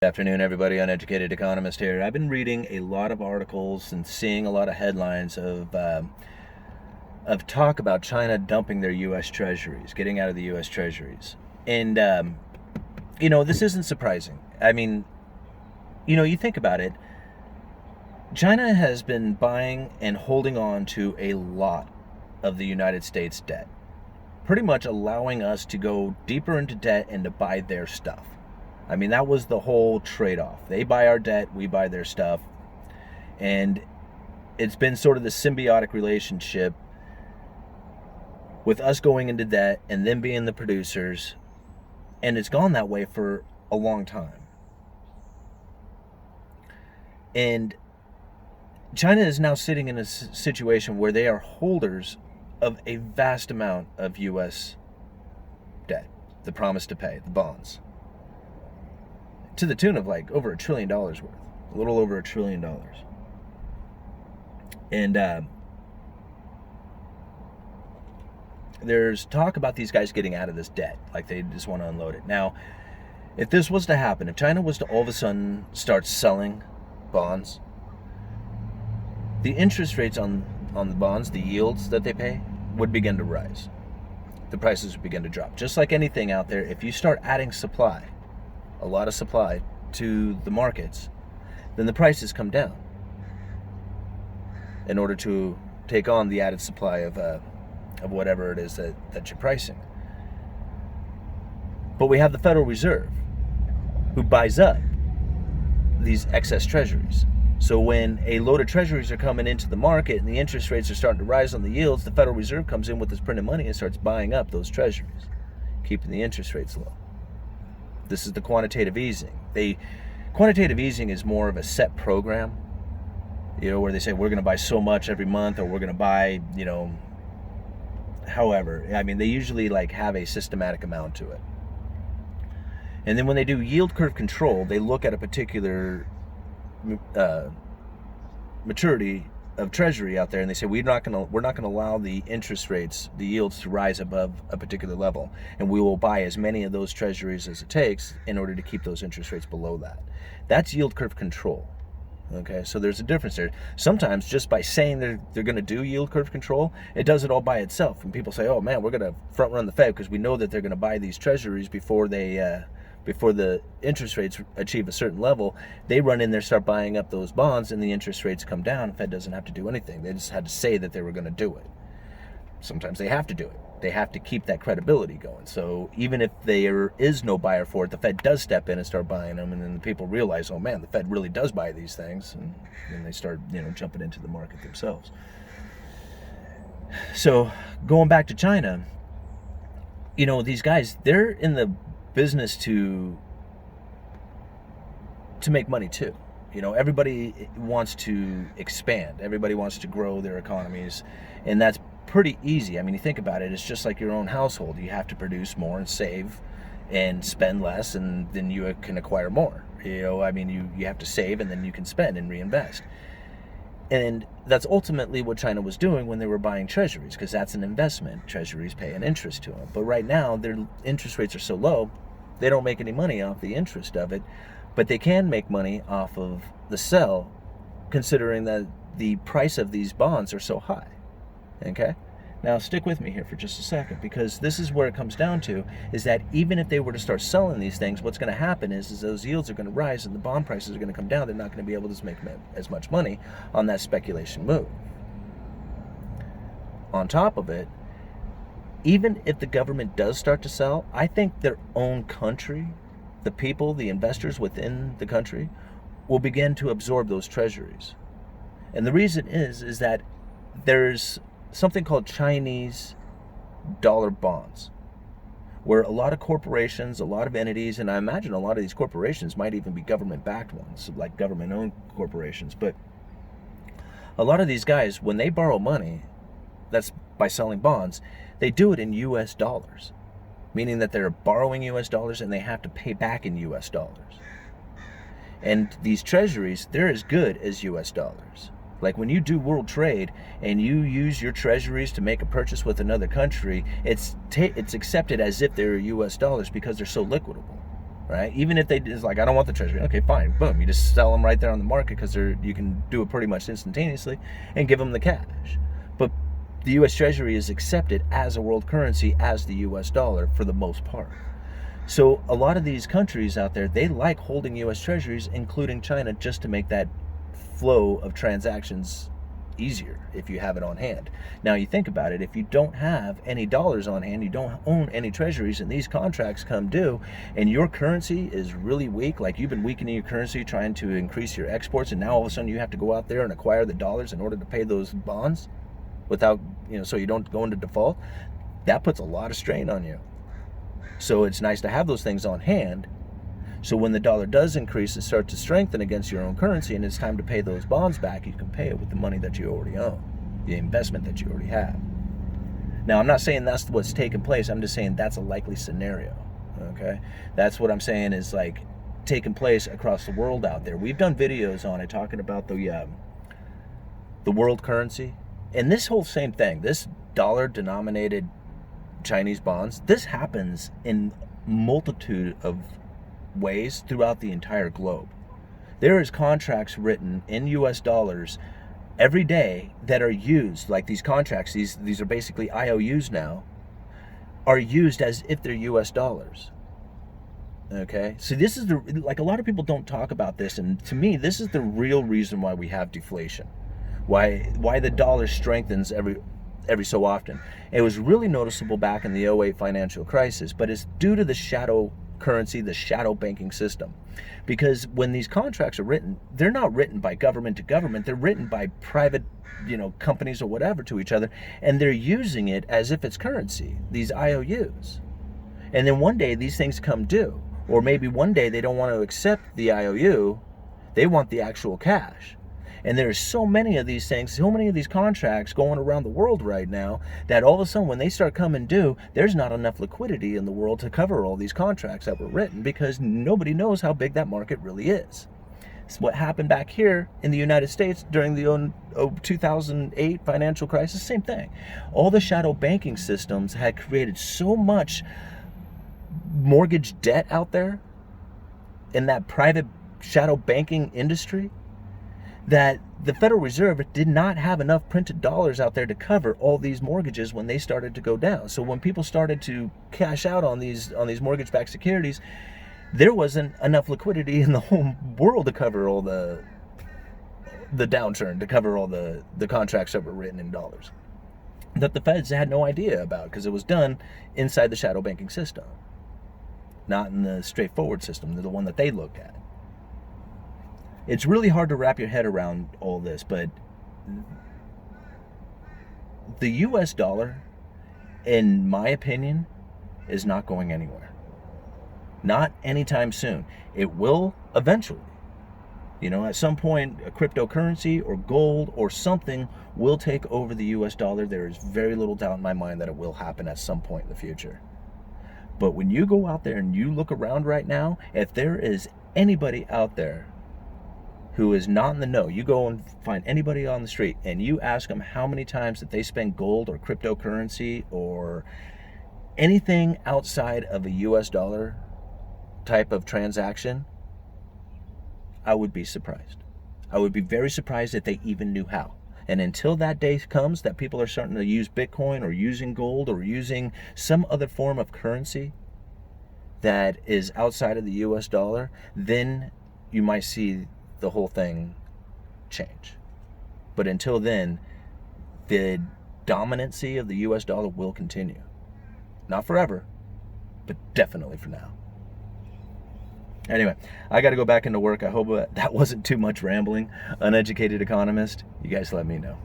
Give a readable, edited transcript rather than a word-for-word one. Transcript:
Good afternoon, everybody. Uneducated Economist here. I've been reading a lot of articles and seeing a lot of headlines of talk about China dumping their U.S. treasuries, getting out of the U.S. treasuries. And, this isn't surprising. I mean, you think about it. China has been buying and holding on to a lot of the United States debt, pretty much allowing us to go deeper into debt and to buy their stuff. I mean, that was the whole trade-off. They buy our debt, we buy their stuff. And it's been sort of the symbiotic relationship with us going into debt and them being the producers. And it's gone that way for a long time. And China is now sitting in a situation where they are holders of a vast amount of U.S. debt, the promise to pay, the bonds, to the tune of like over $1 trillion worth, a little over $1 trillion. And there's talk about these guys getting out of this debt, like they just want to unload it. Now, if this was to happen, if China was to all of a sudden start selling bonds, the interest rates on the bonds, the yields that they pay, would begin to rise. The prices would begin to drop. Just like anything out there, if you start adding supply, a lot of supply to the markets, then the prices come down in order to take on the added supply of whatever it is that you're pricing. But we have the Federal Reserve, who buys up these excess treasuries. So when a load of treasuries are coming into the market and the interest rates are starting to rise on the yields, the Federal Reserve comes in with this printed money and starts buying up those treasuries, keeping the interest rates low. This is the quantitative easing. Quantitative easing is more of a set program, where they say we're going to buy so much every month, or we're going to buy, however. I mean, they usually have a systematic amount to it. And then when they do yield curve control, they look at a particular maturity of treasury out there, and they say we're not going to allow the interest rates, the yields, to rise above a particular level, and we will buy as many of those treasuries as it takes in order to keep those interest rates below that. That's yield curve control. Okay, so there's a difference there. Sometimes just by saying they're going to do yield curve control, it does it all by itself, and people say, oh man, we're going to front run the Fed because we know that they're going to buy these treasuries before the interest rates achieve a certain level. They run in there, start buying up those bonds, and the interest rates come down. The Fed doesn't have to do anything. They just had to say that they were going to do it. Sometimes they have to do it. They have to keep that credibility going. So even if there is no buyer for it, the Fed does step in and start buying them, and then the people realize, oh man, the Fed really does buy these things, and then they start jumping into the market themselves. So going back to China, these guys, they're in the business to make money too. Everybody wants to expand. Everybody wants to grow their economies, and that's pretty easy. I mean, you think about it, it's just like your own household. You have to produce more and save and spend less, and then you can acquire more. I mean, you have to save, and then you can spend and reinvest. And that's ultimately what China was doing when they were buying treasuries, because that's an investment. Treasuries pay an interest to them. But right now, their interest rates are so low, they don't make any money off the interest of it, but they can make money off of the sell, considering that the price of these bonds are so high. Okay? Now, stick with me here for just a second, because this is where it comes down to, is that even if they were to start selling these things, what's going to happen is those yields are going to rise and the bond prices are going to come down. They're not going to be able to make as much money on that speculation move. On top of it, even if the government does start to sell, I think their own country, the people, the investors within the country, will begin to absorb those treasuries. And the reason is that there's something called Chinese dollar bonds, where a lot of corporations, a lot of entities, and I imagine a lot of these corporations might even be government-backed ones, like government-owned corporations, but a lot of these guys, when they borrow money, that's by selling bonds, they do it in US dollars, meaning that they're borrowing US dollars and they have to pay back in US dollars. And these treasuries, they're as good as US dollars. Like when you do world trade and you use your treasuries to make a purchase with another country, it's accepted as if they're US dollars because they're so liquidable. right? Even if they just like, I don't want the treasury. Okay, fine. Boom. You just sell them right there on the market because you can do it pretty much instantaneously and give them the cash. But the U.S. Treasury is accepted as a world currency as the U.S. dollar for the most part. So a lot of these countries out there, they like holding U.S. Treasuries, including China, just to make that flow of transactions easier if you have it on hand. Now you think about it, if you don't have any dollars on hand, you don't own any treasuries, and these contracts come due and your currency is really weak, like you've been weakening your currency trying to increase your exports, and now all of a sudden you have to go out there and acquire the dollars in order to pay those bonds without, so you don't go into default, that puts a lot of strain on you. So it's nice to have those things on hand. So when the dollar does increase and start to strengthen against your own currency and it's time to pay those bonds back, you can pay it with the money that you already own, the investment that you already have. Now, I'm not saying that's what's taking place. I'm just saying that's a likely scenario, okay? That's what I'm saying is like taking place across the world out there. We've done videos on it talking about the world currency. And this whole same thing, this dollar-denominated Chinese bonds, this happens in multitude of ways throughout the entire globe. There is contracts written in US dollars every day that are used, like these contracts, these are basically IOUs now, are used as if they're US dollars. Okay? So this is like a lot of people don't talk about this, and to me this is the real reason why we have deflation. Why the dollar strengthens every so often. It was really noticeable back in the 2008 financial crisis, but it's due to the shadow currency, the shadow banking system. Because when these contracts are written, they're not written by government to government, they're written by private, companies or whatever to each other, and they're using it as if it's currency, these IOUs. And then one day these things come due, or maybe one day they don't want to accept the IOU, they want the actual cash. And there's so many of these things, so many of these contracts going around the world right now that all of a sudden when they start coming due, there's not enough liquidity in the world to cover all these contracts that were written because nobody knows how big that market really is. It's what happened back here in the United States during the 2008 financial crisis, same thing. All the shadow banking systems had created so much mortgage debt out there in that private shadow banking industry that the Federal Reserve did not have enough printed dollars out there to cover all these mortgages when they started to go down. So when people started to cash out on these mortgage-backed securities, there wasn't enough liquidity in the whole world to cover all the downturn, to cover all the contracts that were written in dollars that the Feds had no idea about because it was done inside the shadow banking system, not in the straightforward system, the one that they looked at. It's really hard to wrap your head around all this, but the US dollar, in my opinion, is not going anywhere. Not anytime soon. It will eventually. At some point, a cryptocurrency or gold or something will take over the US dollar. There is very little doubt in my mind that it will happen at some point in the future. But when you go out there and you look around right now, if there is anybody out there who is not in the know, you go and find anybody on the street and you ask them how many times that they spend gold or cryptocurrency or anything outside of a US dollar type of transaction, I would be surprised. I would be very surprised if they even knew how. And until that day comes that people are starting to use Bitcoin or using gold or using some other form of currency that is outside of the US dollar, then you might see the whole thing change. But until then, the dominancy of the US dollar will continue. Not forever, but definitely for now. Anyway, I got to go back into work. I hope that wasn't too much rambling. Uneducated Economist, you guys let me know.